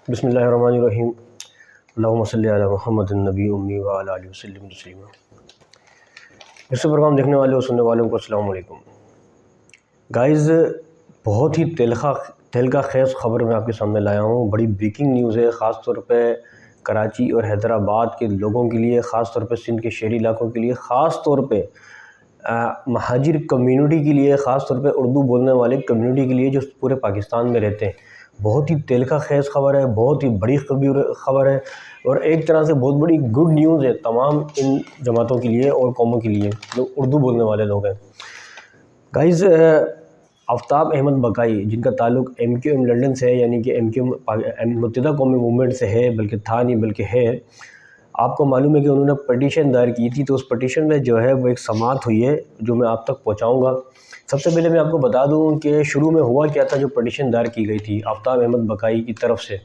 بسم اللہ الرحمن الرحیم۔ اللہم صلی علی محمد النبی امی وعلی آلہ وسلم تسلیما۔ اس پروگرام دیکھنے والے اور سننے والوں کو السلام علیکم۔ گائز، بہت ہی تہلکہ خیز خبر میں آپ کے سامنے لایا ہوں۔ بڑی بریکنگ نیوز ہے، خاص طور پہ کراچی اور حیدرآباد کے لوگوں کے لیے، خاص طور پہ سندھ کے شہری علاقوں کے لیے، خاص طور پہ مہاجر کمیونٹی کے لیے، خاص طور پہ اردو بولنے والے کمیونٹی کے لیے جو پورے پاکستان میں رہتے ہیں۔ بہت ہی تہلکہ خیز خبر ہے، بہت ہی بڑی خبر ہے، اور ایک طرح سے بہت بڑی گڈ نیوز ہے تمام ان جماعتوں کے لیے اور قوموں کے لیے جو اردو بولنے والے لوگ ہیں۔ گائز، آفتاب احمد بقائی، جن کا تعلق MQM لنڈن سے ہے، یعنی کہ MQM متحدہ قومی موومنٹ سے ہے، بلکہ تھا نہیں بلکہ ہے۔ آپ کو معلوم ہے کہ انہوں نے پٹیشن دائر کی تھی، تو اس پٹیشن میں جو ہے وہ ایک سماعت ہوئی ہے جو میں آپ تک پہنچاؤں گا۔ سب سے پہلے میں آپ کو بتا دوں کہ شروع میں ہوا کیا تھا جو پٹیشن دائر کی گئی تھی آفتاب احمد بقائی کی طرف سے۔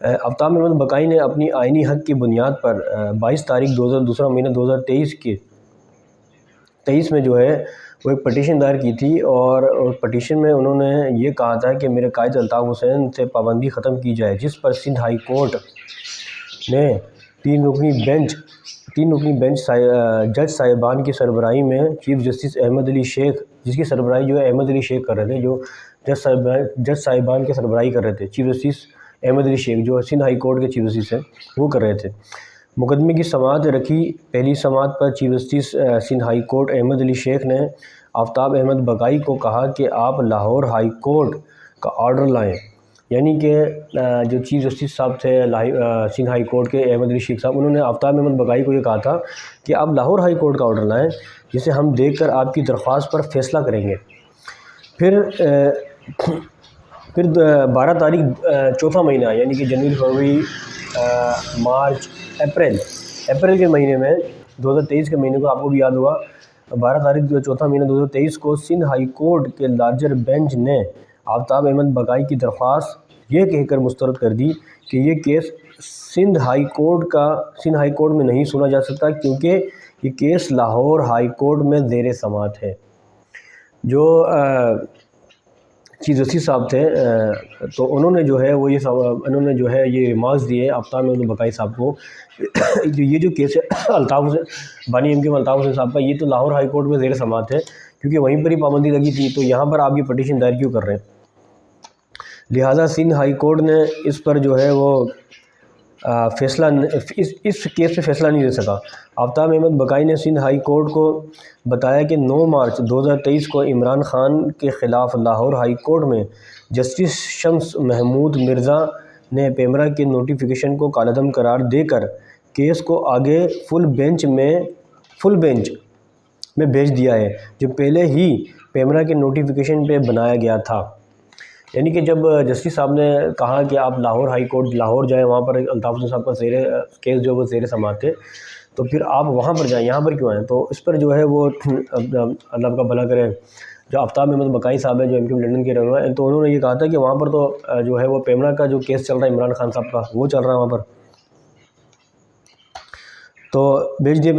آفتاب احمد بقائی نے اپنی آئینی حق کی بنیاد پر 22 تاریخ 2 مہینہ 2023 میں جو ہے وہ ایک پٹیشن دائر کی تھی، اور پٹیشن میں انہوں نے یہ کہا تھا کہ میرے قائد الطاف حسین سے پابندی ختم کی جائے، جس پر سندھ ہائی کورٹ نے تین رکنی بینچ جج صاحبان کی سربراہی میں چیف جسٹس احمد علی شیخ، جس کی سربراہی جو ہے احمد علی شیخ کر رہے تھے، جو جج صاحبان کی سربراہی کر رہے تھے، چیف جسٹس احمد علی شیخ جو سندھ ہائی کورٹ کے چیف جسٹس ہیں وہ کر رہے تھے، مقدمے کی سماعت رکھی۔ پہلی سماعت پر chief justice Sindh high court Ahmed Ali Shaikh نے آفتاب احمد بقائی کو کہا کہ آپ لاہور ہائی کورٹ کا آرڈر لائیں، یعنی کہ جو چیف جسٹس صاحب تھے سندھ ہائی کورٹ کے احمد علی شیخ صاحب، انہوں نے آفتاب احمد بقائی کو یہ کہا تھا کہ آپ لاہور ہائی کورٹ کا آرڈر لائیں، جسے ہم دیکھ کر آپ کی درخواست پر فیصلہ کریں گے۔ پھر 12 تاریخ چوتھا مہینہ، یعنی کہ جنوری، فروری، مارچ، اپریل کے مہینے میں 2023 کے مہینے کو آپ کو بھی یاد ہوگا، 12 تاریخ چوتھا مہینہ 2023 کو سندھ ہائی کورٹ کے لارجر بینچ نے آفتاب احمد بقائی کی درخواست یہ کہہ کر مسترد کر دی کہ یہ کیس سندھ ہائی کورٹ میں نہیں سنا جا سکتا، کیونکہ یہ کیس لاہور ہائی کورٹ میں زیر سماعت ہے۔ جو چیف جسٹس صاحب تھے تو انہوں نے جو ہے یہ ریمارکس دیے آفتاب احمد بقائی صاحب کو، یہ جو کیس ہے الطاف حسین بانی MQM الطاف حسین صاحب کا، یہ تو لاہور ہائی کورٹ میں زیر سماعت ہے، کیونکہ وہیں پر ہی پابندی لگی تھی، تو یہاں پر آپ یہ پٹیشن دائر کیوں کر رہے ہیں؟ لہٰذا سندھ ہائی کورٹ نے اس پر جو ہے وہ فیصلہ اس کیس پہ فیصلہ نہیں دے سکا۔ آفتاب احمد بقائی نے سندھ ہائی کورٹ کو بتایا کہ 9 مارچ 2023 کو عمران خان کے خلاف لاہور ہائی کورٹ میں جسٹس شمس محمود مرزا نے پیمرا کے نوٹیفیکیشن کو کالعدم قرار دے کر کیس کو آگے فل بینچ میں بھیج دیا ہے، جو پہلے ہی پیمرا کے نوٹیفیکیشن پہ بنایا گیا تھا۔ یعنی کہ جب جسٹس صاحب نے کہا کہ آپ لاہور ہائی کورٹ لاہور جائیں، وہاں پر الطاف حسین صاحب کا کیس جو ہے وہ زیر سماعت ہے، تو پھر آپ وہاں پر جائیں، یہاں پر کیوں آئیں؟ تو اس پر جو ہے وہ اللہ کا بھلا کرے، جو آفتاب احمد بقائی صاحب ہیں جو MQM لنڈن کے رہنے والے ہیں، تو انہوں نے یہ کہا تھا کہ وہاں پر تو جو ہے وہ پیمرا کا جو کیس چل رہا ہے عمران خان صاحب کا، وہ چل رہا ہے وہاں پر، تو بھیج دیا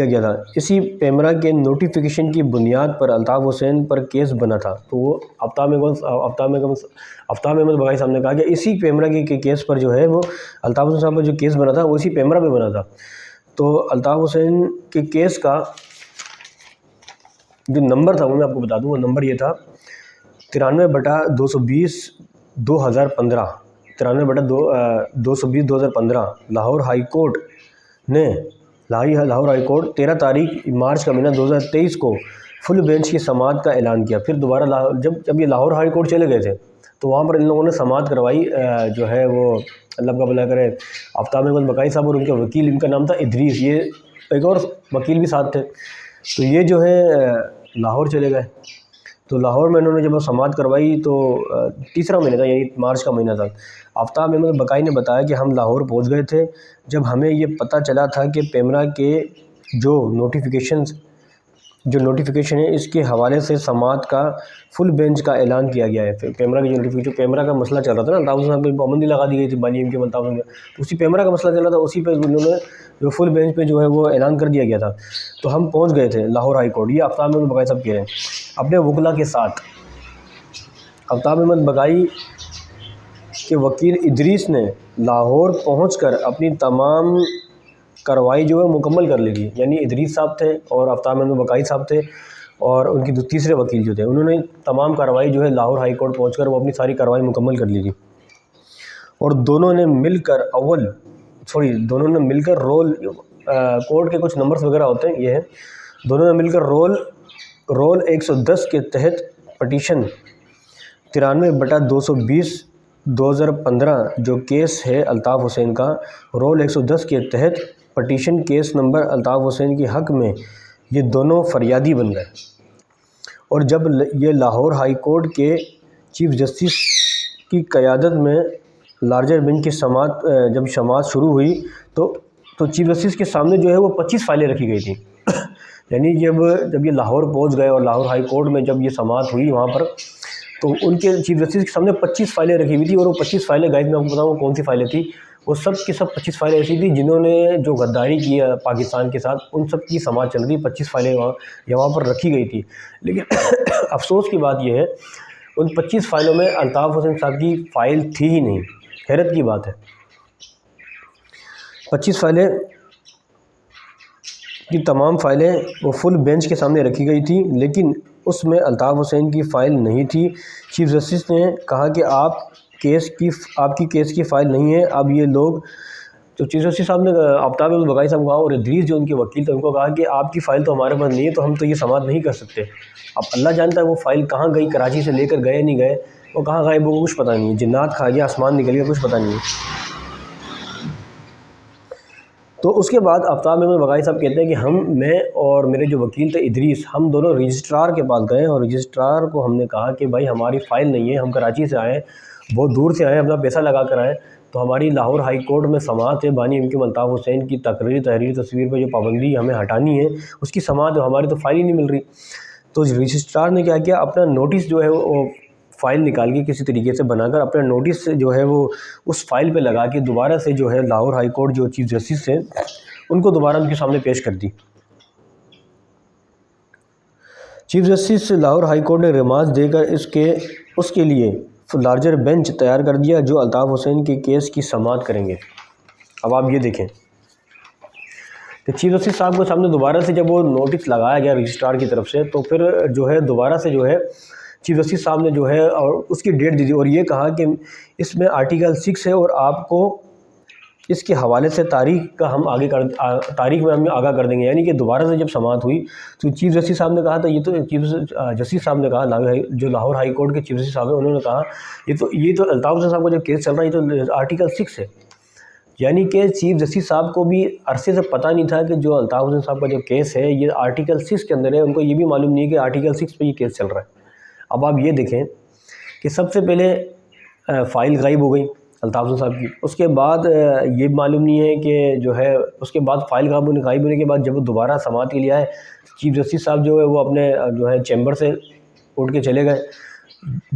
گیا تھا۔ اسی پیمرا کے نوٹیفیکیشن کی بنیاد پر الطاف حسین پر کیس بنا تھا، تو وہ آفتاب احمد بقائی صاحب نے کہا کہ اسی پیمرا کے کیس پر جو ہے وہ الطاف حسین صاحب پر جو کیس بنا تھا وہ اسی پیمرا پہ بنا تھا۔ تو الطاف حسین کے کیس کا جو نمبر تھا وہ میں آپ کو بتا دوں، وہ نمبر یہ تھا 93/220/2015 93/220/2015۔ لاہور ہائی کورٹ 13 تاریخ مارچ کا مہینہ 2023 کو فل بینچ کی سماعت کا اعلان کیا۔ پھر دوبارہ جب یہ لاہور ہائی کورٹ چلے گئے تھے تو وہاں پر ان لوگوں نے سماعت کروائی، جو ہے وہ اللہ کا بھلا کرے آفتاب احمد بقائی صاحب اور ان کے وکیل، ان کا نام تھا ادریس، یہ ایک اور وکیل بھی ساتھ تھے، تو یہ جو ہے لاہور چلے گئے۔ تو لاہور میں انہوں نے جب سماعت کروائی تو تیسرا مہینہ تھا، یعنی مارچ کا مہینہ تھا۔ آفتاب احمد بقائی نے بتایا کہ ہم لاہور پہنچ گئے تھے جب ہمیں یہ پتہ چلا تھا کہ پیمرا کے جو نوٹیفیکیشن ہے اس کے حوالے سے سماعت کا فل بینچ کا اعلان کیا گیا ہے۔ پیمرا کی جو پیمرا کا مسئلہ چل رہا تھا نا، الطاف حسین صاحب پہ پابندی لگا دی گئی تھی بانی MQM الطاف حسین، تو اسی پیمرا کا مسئلہ چل رہا تھا، اسی پہ انہوں نے جو فل بینچ پہ جو ہے وہ اعلان کر دیا گیا تھا۔ تو ہم پہنچ گئے تھے لاہور ہائی کورٹ، یہ آفتاب احمد بقائی صاحب کہہ رہے ہیں اپنے وکلا کے ساتھ۔ آفتاب احمد بقائی کہ وکیل ادریس نے لاہور پہنچ کر اپنی تمام کارروائی جو ہے مکمل کر لی تھی. یعنی ادریس صاحب تھے اور آفتاب احمد بقائی صاحب تھے اور ان کی تیسرے وکیل جو تھے, انہوں نے تمام کارروائی جو ہے لاہور ہائی کورٹ پہنچ کر وہ اپنی ساری کارروائی مکمل کر لی تھی. اور دونوں نے مل کر رول کورٹ کے کچھ نمبرز وغیرہ ہوتے ہیں, یہ ہے دونوں نے مل کر رول 110 کے تحت پٹیشن 93/220/2015 جو کیس ہے الطاف حسین کا, رول 110 کے تحت petition case number Altaf Hussain کے حق میں یہ دونوں فریادی بن گئے. اور جب یہ لاہور ہائی کورٹ کے چیف جسٹس کی قیادت میں لارجر بینچ کی جب سماعت شروع ہوئی تو چیف جسٹس کے سامنے جو ہے وہ 25 فائلیں رکھی گئی تھیں. یعنی جب یہ لاہور پہنچ گئے اور لاہور ہائی کورٹ میں جب یہ سماعت ہوئی وہاں پر, تو ان کے چیف جسٹس کے سامنے 25 فائلیں رکھی ہوئی تھی. اور وہ 25 فائلیں گائز میں آپ کو بتاؤں وہ کون سی فائلیں تھیں, وہ سب کی سب 25 فائلیں ایسی تھیں جنہوں نے جو غداری کی ہے پاکستان کے ساتھ, ان سب کی سماعت چل رہی. 25 فائلیں وہاں پر رکھی گئی تھی. لیکن افسوس کی بات یہ ہے ان 25 فائلوں میں الطاف حسین صاحب کی فائل تھی ہی نہیں. حیرت کی بات ہے, 25 فائلیں کی تمام فائلیں وہ فل بینچ کے سامنے رکھی گئی تھی, لیکن اس میں الطاف حسین کی فائل نہیں تھی. چیف جسٹس نے کہا کہ آپ کی کیس کی فائل نہیں ہے. اب یہ لوگ تو چیف جسٹس صاحب نے آفتاب احمد بقائی صاحب کو کہا اور ادریس جو ان کے وکیل تھے ان کو کہا کہ آپ کی فائل تو ہمارے پاس نہیں ہے, تو ہم تو یہ سماعت نہیں کر سکتے. اب اللہ جانتا ہے وہ فائل کہاں گئی, کراچی سے لے کر گئے نہیں گئے, وہ کہاں غائب ہو کچھ پتہ نہیں ہے, جنات کھا گیا, آسمان نکل گیا, کچھ پتہ نہیں ہے. تو اس کے بعد آفتاب احمد بقائی صاحب کہتے ہیں کہ میں اور میرے جو وکیل تھے ادریس, ہم دونوں رجسٹرار کے پاس گئے اور رجسٹرار کو ہم نے کہا کہ بھائی ہماری فائل نہیں ہے, ہم کراچی سے آئے, بہت دور سے آئے, اپنا پیسہ لگا کر آئے, تو ہماری لاہور ہائی کورٹ میں سماعت ہے بانی امام الطاف حسین کی تحریر تصویر پہ جو پابندی ہمیں ہٹانی ہے اس کی سماعت ہے, ہماری تو فائل ہی نہیں مل رہی. تو رجسٹرار نے کیا کیا, اپنا نوٹس جو ہے وہ فائل نکال کے کسی طریقے سے بنا کر اپنا نوٹس جو ہے وہ اس فائل پہ لگا کے دوبارہ سے جو ہے لاہور ہائی کورٹ جو چیف جسٹس ہیں ان کو دوبارہ ان کے سامنے پیش کر دی. Chief justice Lahore high court نے ریمارکس دے کر اس کے لیے لارجر بینچ تیار کر دیا جو الطاف حسین کے کیس کی سماعت کریں گے. اب آپ یہ دیکھیں کہ چیف جسٹس صاحب کے سامنے دوبارہ سے جب وہ نوٹس لگایا گیا رجسٹرار کی طرف سے, تو پھر جو ہے دوبارہ سے جو ہے چیف جسٹس صاحب نے جو ہے اور اس کی ڈیٹ دی تھی اور یہ کہا کہ اس میں آرٹیکل 6 ہے اور آپ کو اس کے حوالے سے تاریخ میں ہم آگاہ کر دیں گے. یعنی کہ دوبارہ سے جب سماعت ہوئی تو چیف جسٹس صاحب نے کہا تھا, یہ تو چیف جسٹس صاحب نے کہا جو لاہور ہائی کورٹ کے چیف جسٹس صاحب ہیں انہوں نے کہا یہ تو الطاف حسین صاحب کا جو کیس چل رہا ہے یہ تو آرٹیکل 6 ہے. یعنی کہ چیف جسٹس صاحب کو بھی عرصے سے پتہ نہیں تھا کہ جو الطاف حسین صاحب کا جو کیس ہے یہ آرٹیکل 6 کے اندر ہے, ان کو یہ بھی معلوم نہیں ہے کہ آرٹیکل 6 پہ یہ کیس چل رہا ہے. اب آپ یہ دیکھیں کہ سب سے پہلے فائل غائب ہو گئی الطاف حسین صاحب کی, اس کے بعد یہ معلوم نہیں ہے کہ جو ہے اس کے بعد فائل غائب ہونے کے بعد جب وہ دوبارہ سماعت کے لیے آئے چیف جسٹس صاحب جو ہے وہ اپنے جو ہے چیمبر سے اٹھ کے چلے گئے.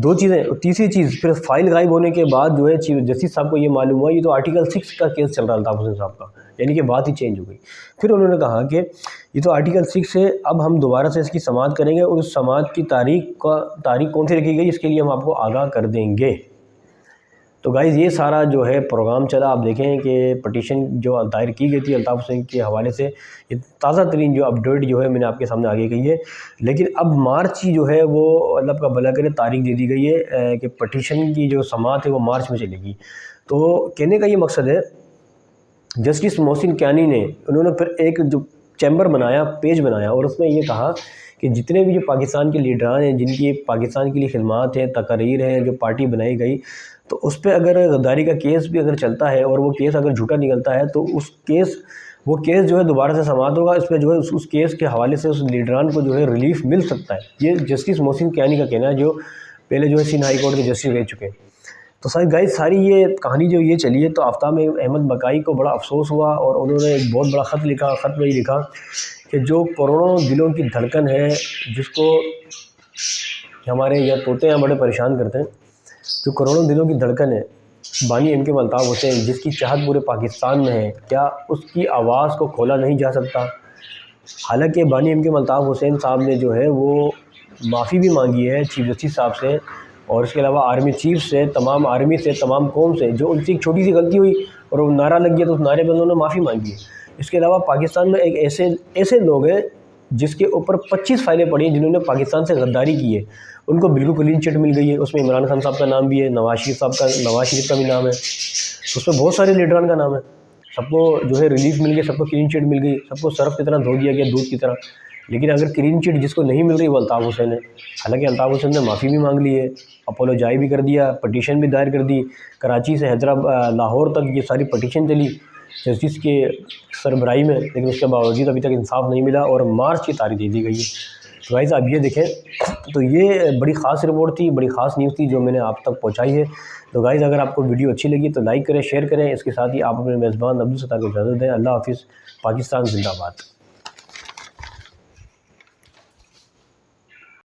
2 چیزیں. تیسری چیز پھر فائل غائب ہونے کے بعد جو ہے چیف جسٹس صاحب کو یہ معلوم ہوا یہ تو آرٹیکل 6 کا کیس چل رہا ہے الطاف حسین صاحب کا, یعنی کہ بات ہی چینج ہو گئی. پھر انہوں نے کہا کہ یہ تو آرٹیکل 6 ہے, اب ہم دوبارہ سے اس کی سماعت کریں گے اور اس سماعت کی تاریخ کون سی رکھی گئی اس کے لیے ہم آپ کو آگاہ کر دیں گے. تو گائز یہ سارا جو ہے پروگرام چلا. آپ دیکھیں کہ پٹیشن جو دائر کی گئی تھی الطاف حسین کے حوالے سے یہ تازہ ترین جو اپڈیٹ جو ہے میں نے آپ کے سامنے آگے کہی ہے. لیکن اب مارچ کی جو ہے وہ اللہ کا بھلا کرے تاریخ دے دی گئی ہے کہ پٹیشن کی جو سماعت ہے وہ مارچ میں چلے گی. تو کہنے کا یہ مقصد ہے جسٹس محسن کیانی نے انہوں نے پھر ایک جو چیمبر بنایا, پیج بنایا اور اس میں یہ کہا کہ جتنے بھی جو پاکستان کے لیڈران ہیں جن کی پاکستان کے لیے خدمات ہیں, تقاریر ہیں, جو پارٹی بنائی گئی, تو اس پہ اگر غداری کا کیس بھی اگر چلتا ہے اور وہ کیس اگر جھوٹا نکلتا ہے تو وہ کیس جو ہے دوبارہ سے سماعت ہوگا. اس پہ جو ہے اس کیس کے حوالے سے اس لیڈران کو جو ہے ریلیف مل سکتا ہے. یہ جسٹس محسن کیانی کا کہنا ہے جو پہلے جو ہے سندھ ہائی کورٹ کے جسٹس رہ چکے ہیں. تو ساری یہ کہانی جو یہ چلی ہے تو آفتاب احمد بقائی کو بڑا افسوس ہوا اور انہوں نے ایک بہت بڑا خط لکھا. خط میں یہ لکھا کہ جو کروڑوں دلوں کی دھڑکن ہے جس کو ہمارے یا طوطے ہیں بڑے پریشان کرتے ہیں, جو کروڑوں دلوں کی دھڑکن ہے بانی ایم کے الطاف حسین جس کی چاہت پورے پاکستان میں ہے, کیا اس کی آواز کو کھولا نہیں جا سکتا؟ حالانکہ بانی ایم کے الطاف حسین صاحب نے جو ہے وہ معافی بھی مانگی ہے چیف جسٹس صاحب سے اور اس کے علاوہ آرمی چیف سے، تمام آرمی سے، تمام قوم سے، جو ان سے ایک چھوٹی سی غلطی ہوئی اور وہ نعرہ لگ گیا تو اس نعرے پہ انہوں نے معافی مانگی ہے۔ اس کے علاوہ پاکستان میں ایک ایسے لوگ ہیں جس کے اوپر 25 فائلیں پڑی ہیں، جنہوں نے پاکستان سے غداری کی ہے، ان کو بالکل کلین چٹ مل گئی ہے۔ اس میں عمران خان صاحب کا نام بھی ہے، نواز شریف کا بھی نام ہے، اس میں بہت سارے لیڈران کا نام ہے۔ سب کو جو ہے ریلیف مل گئی، سب کو کلین چٹ مل گئی، سب کو صرف کی طرح دھو دیا گیا، دودھ کی طرح۔ لیکن اگر کلین چٹ جس کو نہیں مل رہی وہ الطاف حسین ہے۔ حالانکہ الطاف حسین نے معافی بھی مانگ لی ہے، اپولوجائی بھی کر دیا، پٹیشن بھی دائر کر دی، کراچی سے حیدرآباد لاہور تک یہ ساری پٹیشن چلی جسٹس کے سربراہی میں، لیکن اس کے باوجود ابھی تک انصاف نہیں ملا اور مارچ کی تاریخ دے دی گئی ہے۔ تو گائز اب یہ دیکھیں، تو یہ بڑی خاص رپورٹ تھی، بڑی خاص نیوز تھی جو میں نے آپ تک پہنچائی ہے۔ تو گائز اگر آپ کو ویڈیو اچھی لگی تو لائک کریں، شیئر کریں، اس کے ساتھ ہی آپ اپنے میزبان عبدالستار کو اجازت دیں۔ اللہ حافظ، پاکستان زندہ باد۔